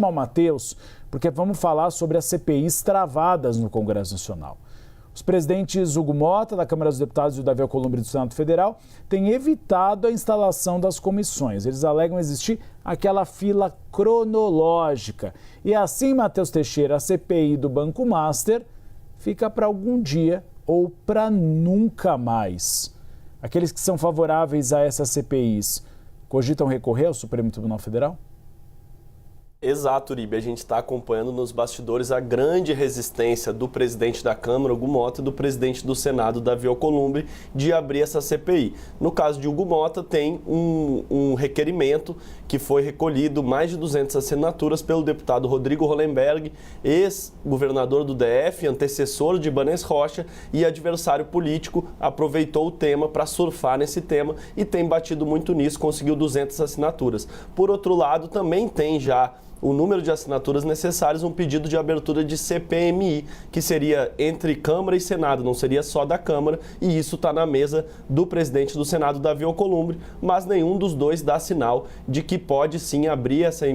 Ao Matheus, porque vamos falar sobre as CPIs travadas no Congresso Nacional. Os presidentes Hugo Motta, da Câmara dos Deputados, e o Davi Alcolumbre, do Senado Federal, têm evitado a instalação das comissões. Eles alegam existir aquela fila cronológica. E assim, Matheus Teixeira, a CPI do Banco Master fica para algum dia ou para nunca mais. Aqueles que são favoráveis a essas CPIs cogitam recorrer ao Supremo Tribunal Federal? Exato, Uribe. A gente está acompanhando nos bastidores a grande resistência do presidente da Câmara, Hugo Motta, e do presidente do Senado, Davi Alcolumbre, de abrir essa CPI. No caso de Hugo Motta, tem um requerimento que foi recolhido, mais de 200 assinaturas, pelo deputado Rodrigo Hollenberg, ex-governador do DF, antecessor de Ibanez Rocha e adversário político, aproveitou o tema para surfar nesse tema e tem batido muito nisso, conseguiu 200 assinaturas. Por outro lado, também tem já o número de assinaturas necessárias, um pedido de abertura de CPMI, que seria entre Câmara e Senado, não seria só da Câmara, e isso está na mesa do presidente do Senado, Davi Alcolumbre, mas nenhum dos dois dá sinal de que pode sim abrir essa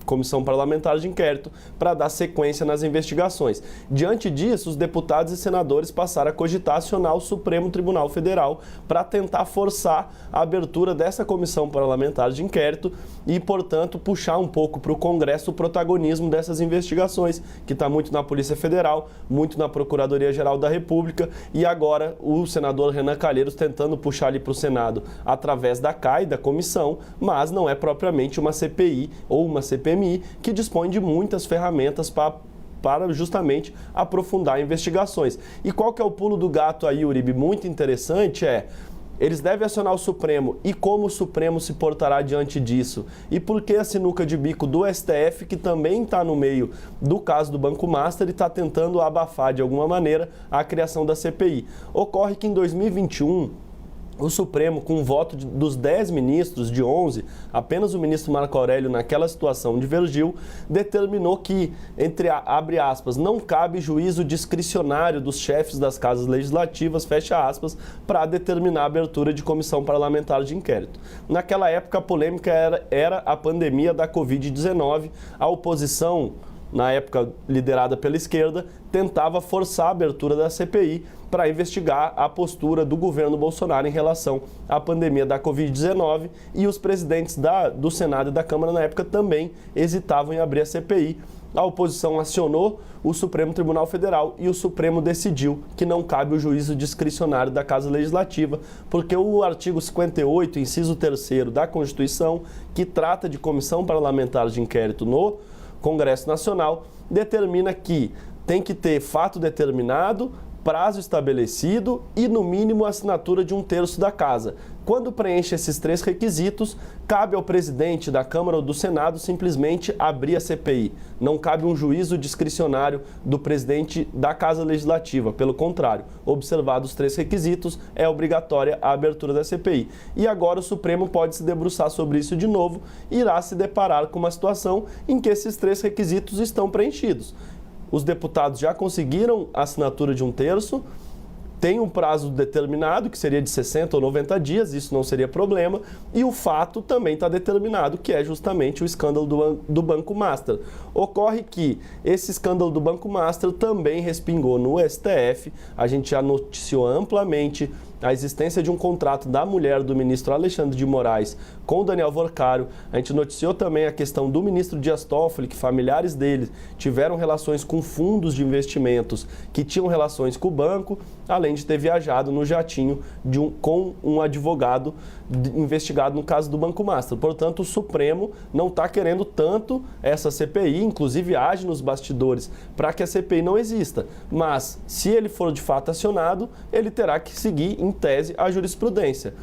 comissão parlamentar de inquérito para dar sequência nas investigações. Diante disso, os deputados e senadores passaram a cogitar acionar o Supremo Tribunal Federal para tentar forçar a abertura dessa comissão parlamentar de inquérito e, portanto, puxar um pouco para o Congresso o protagonismo dessas investigações, que está muito na Polícia Federal, muito na Procuradoria-Geral da República, e agora o senador Renan Calheiros tentando puxar ali para o Senado através da CAI, da comissão, mas não é propriamente uma CPI ou uma CPMI que dispõe de muitas ferramentas para justamente aprofundar investigações. E qual que é o pulo do gato aí, Uribe? Muito interessante eles devem acionar o Supremo, e como o Supremo se portará diante disso? E por que a sinuca de bico do STF, que também está no meio do caso do Banco Master e está tentando abafar de alguma maneira a criação da CPI? Ocorre que em 2021, o Supremo, com o voto dos 10 ministros, de 11, apenas o ministro Marco Aurélio, naquela situação, divergiu, determinou que, abre aspas, não cabe juízo discricionário dos chefes das casas legislativas, fecha aspas, para determinar a abertura de comissão parlamentar de inquérito. Naquela época, a polêmica era a pandemia da Covid-19, a oposição, na época liderada pela esquerda, tentava forçar a abertura da CPI para investigar a postura do governo Bolsonaro em relação à pandemia da Covid-19, e os presidentes do Senado e da Câmara na época também hesitavam em abrir a CPI. A oposição acionou o Supremo Tribunal Federal e o Supremo decidiu que não cabe o juízo discricionário da Casa Legislativa, porque o artigo 58, inciso 3º da Constituição, que trata de comissão parlamentar de inquérito no Congresso Nacional, determina que tem que ter fato determinado, prazo estabelecido e, no mínimo, a assinatura de 1/3 da Casa. Quando preenche esses 3 requisitos, cabe ao presidente da Câmara ou do Senado simplesmente abrir a CPI. Não cabe um juízo discricionário do presidente da Casa Legislativa. Pelo contrário, observados os 3 requisitos, é obrigatória a abertura da CPI. E agora o Supremo pode se debruçar sobre isso de novo e irá se deparar com uma situação em que esses 3 requisitos estão preenchidos. Os deputados já conseguiram a assinatura de 1/3, tem um prazo determinado, que seria de 60 ou 90 dias, isso não seria problema, e o fato também está determinado, que é justamente o escândalo do Banco Master. Ocorre que esse escândalo do Banco Master também respingou no STF, a gente já noticiou amplamente a existência de um contrato da mulher do ministro Alexandre de Moraes com o Daniel Worcário. A gente noticiou também a questão do ministro Dias Toffoli, que familiares dele tiveram relações com fundos de investimentos que tinham relações com o banco, além de ter viajado no jatinho com um advogado investigado no caso do Banco Master. Portanto, o Supremo não está querendo tanto essa CPI, inclusive age nos bastidores para que a CPI não exista. Mas, se ele for de fato acionado, ele terá que seguir, em tese, a jurisprudência.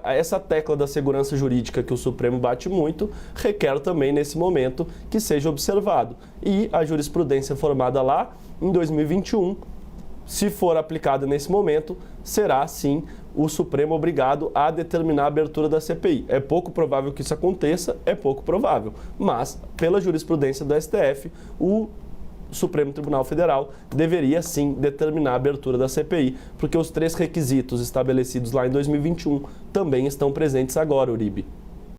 Essa tecla da segurança jurídica que o Supremo bate muito requer também, nesse momento, que seja observado. E a jurisprudência formada lá em 2021, se for aplicada nesse momento, será, sim, o Supremo obrigado a determinar a abertura da CPI. É pouco provável que isso aconteça, é pouco provável. Mas, pela jurisprudência do STF, o Supremo Tribunal Federal deveria, sim, determinar a abertura da CPI, porque os 3 requisitos estabelecidos lá em 2021 também estão presentes agora, Uribe.